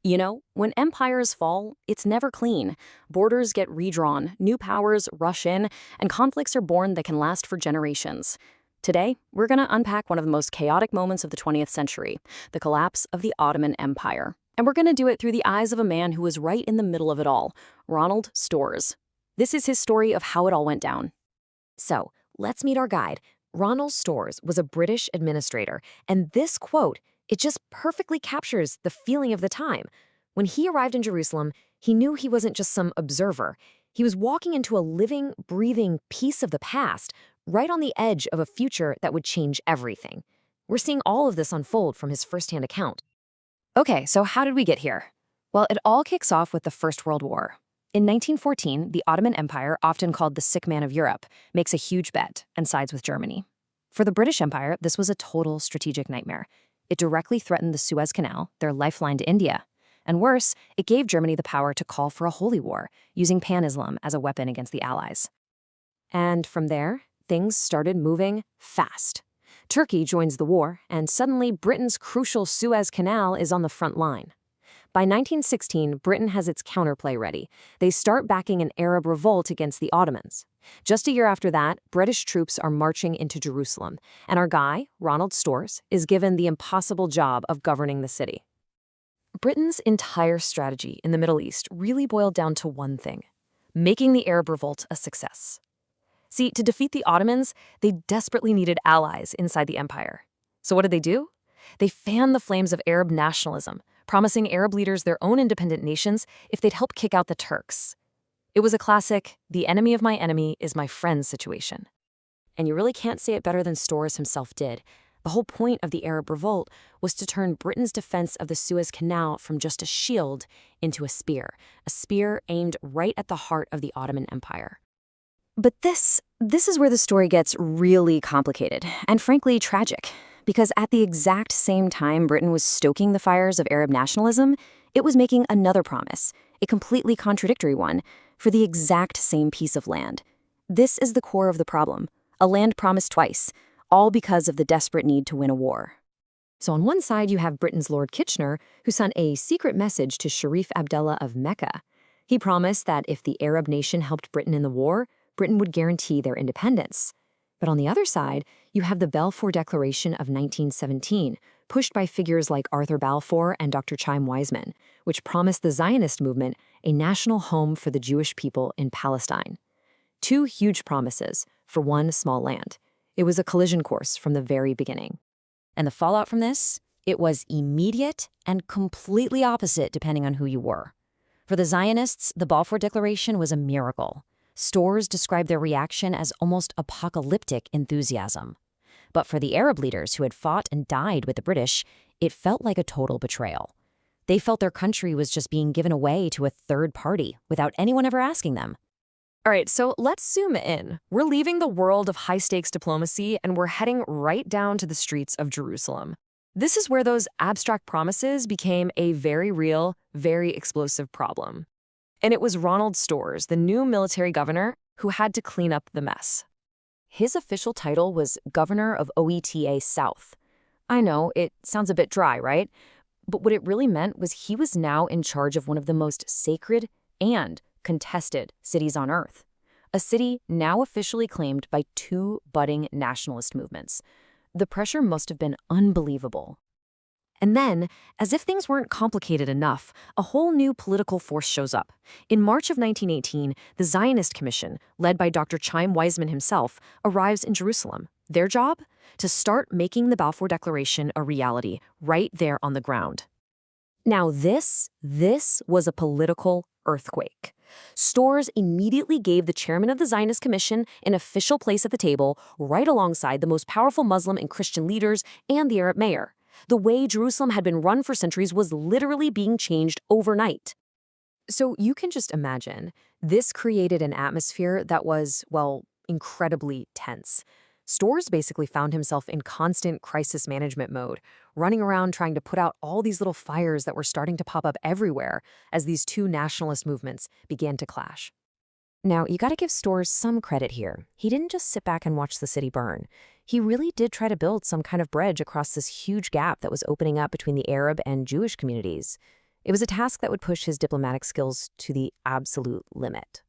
You know, when empires fall, it's never clean. Borders get redrawn, new powers rush in, and conflicts are born that can last for generations. Today, we're going to unpack one of the most chaotic moments of the 20th century, the collapse of the Ottoman Empire. And we're going to do it through the eyes of a man who was right in the middle of it all, Ronald Storrs. This is his story of how it all went down. So, let's meet our guide. Ronald Storrs was a British administrator, and this quote, it just perfectly captures the feeling of the time. When he arrived in Jerusalem, he knew he wasn't just some observer. He was walking into a living, breathing piece of the past, right on the edge of a future that would change everything. We're seeing all of this unfold from his firsthand account. Okay, so how did we get here? Well, it all kicks off with the First World War. In 1914, the Ottoman Empire, often called the sick man of Europe, makes a huge bet and sides with Germany. For the British Empire, this was a total strategic nightmare. It directly threatened the Suez Canal, their lifeline to India. And worse, it gave Germany the power to call for a holy war, using pan-Islam as a weapon against the Allies. And from there, things started moving fast. Turkey joins the war, and suddenly Britain's crucial Suez Canal is on the front line. By 1916, Britain has its counterplay ready. They start backing an Arab revolt against the Ottomans. Just a year after that, British troops are marching into Jerusalem, and our guy, Ronald Storrs, is given the impossible job of governing the city. Britain's entire strategy in the Middle East really boiled down to one thing: making the Arab revolt a success. See, to defeat the Ottomans, they desperately needed allies inside the empire. So what did they do? They fanned the flames of Arab nationalism, promising Arab leaders their own independent nations if they'd help kick out the Turks. It was a classic, the enemy of my enemy is my friend situation. And you really can't say it better than Storrs himself did. The whole point of the Arab revolt was to turn Britain's defense of the Suez Canal from just a shield into a spear aimed right at the heart of the Ottoman Empire. But this is where the story gets really complicated, and frankly tragic. Because at the exact same time Britain was stoking the fires of Arab nationalism, it was making another promise, a completely contradictory one, for the exact same piece of land. This is the core of the problem, a land promised twice, all because of the desperate need to win a war. So on one side you have Britain's Lord Kitchener, who sent a secret message to Sharif Abdullah of Mecca. He promised that if the Arab nation helped Britain in the war, Britain would guarantee their independence. But on the other side, you have the Balfour Declaration of 1917, pushed by figures like Arthur Balfour and Dr. Chaim Weizmann, which promised the Zionist movement a national home for the Jewish people in Palestine. Two huge promises for one small land. It was a collision course from the very beginning. And the fallout from this? It was immediate and completely opposite depending on who you were. For the Zionists, the Balfour Declaration was a miracle. Storrs described their reaction as almost apocalyptic enthusiasm. But for the Arab leaders who had fought and died with the British, it felt like a total betrayal. They felt their country was just being given away to a third party without anyone ever asking them. All right, so let's zoom in. We're leaving the world of high-stakes diplomacy and we're heading right down to the streets of Jerusalem. This is where those abstract promises became a very real, very explosive problem. And it was Ronald Storrs, the new military governor, who had to clean up the mess. His official title was Governor of OETA South. I know, it sounds a bit dry, right? But what it really meant was he was now in charge of one of the most sacred and contested cities on Earth. A city now officially claimed by two budding nationalist movements. The pressure must have been unbelievable. And then, as if things weren't complicated enough, a whole new political force shows up. In March of 1918, the Zionist Commission, led by Dr. Chaim Weizmann himself, arrives in Jerusalem. Their job? To start making the Balfour Declaration a reality, right there on the ground. Now this was a political earthquake. Storrs immediately gave the chairman of the Zionist Commission an official place at the table, right alongside the most powerful Muslim and Christian leaders and the Arab mayor. The way Jerusalem had been run for centuries was literally being changed overnight. So you can just imagine, this created an atmosphere that was, well, incredibly tense. Storrs basically found himself in constant crisis management mode, running around trying to put out all these little fires that were starting to pop up everywhere as these two nationalist movements began to clash. Now, you gotta give Storrs some credit here. He didn't just sit back and watch the city burn. He really did try to build some kind of bridge across this huge gap that was opening up between the Arab and Jewish communities. It was a task that would push his diplomatic skills to the absolute limit.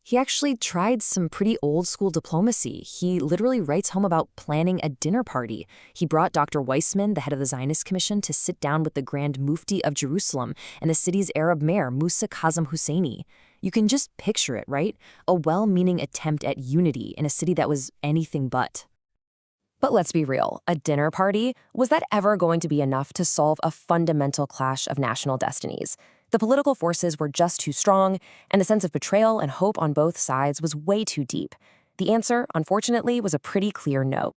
He actually tried some pretty old-school diplomacy. He literally writes home about planning a dinner party. He brought Dr. Weissman, the head of the Zionist Commission, to sit down with the Grand Mufti of Jerusalem and the city's Arab mayor, Musa Kazem Husseini. You can just picture it, right? A well-meaning attempt at unity in a city that was anything but. But let's be real, a dinner party? Was that ever going to be enough to solve a fundamental clash of national destinies? The political forces were just too strong, and the sense of betrayal and hope on both sides was way too deep. The answer, unfortunately, was a pretty clear no.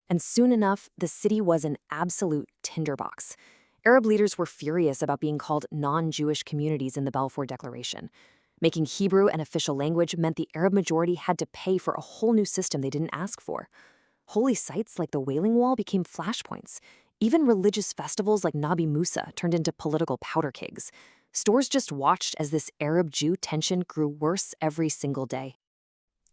And soon enough, the city was an absolute tinderbox. Arab leaders were furious about being called non-Jewish communities in the Balfour Declaration. Making Hebrew an official language meant the Arab majority had to pay for a whole new system they didn't ask for. Holy sites like the Wailing Wall became flashpoints. Even religious festivals like Nabi Musa turned into political powder kegs. Storrs just watched as this Arab-Jew tension grew worse every single day.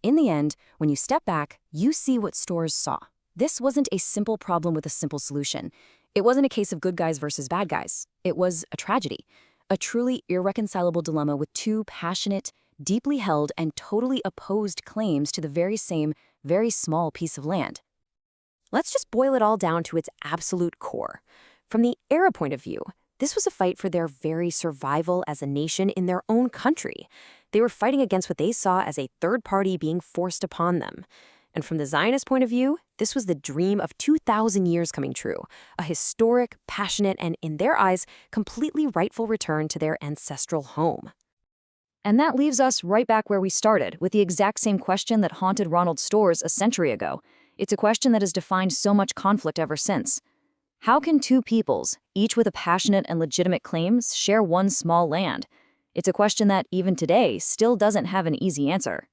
In the end, when you step back, you see what Storrs saw. This wasn't a simple problem with a simple solution. It wasn't a case of good guys versus bad guys. It was a tragedy, a truly irreconcilable dilemma with two passionate, deeply held, and totally opposed claims to the very same, very small piece of land. Let's just boil it all down to its absolute core. From the Arab point of view, this was a fight for their very survival as a nation in their own country. They were fighting against what they saw as a third party being forced upon them. And from the Zionist point of view, this was the dream of 2,000 years coming true, a historic, passionate, and in their eyes, completely rightful return to their ancestral home. And that leaves us right back where we started, with the exact same question that haunted Ronald Storrs a century ago. It's a question that has defined so much conflict ever since. How can two peoples, each with a passionate and legitimate claims, share one small land? It's a question that, even today, still doesn't have an easy answer.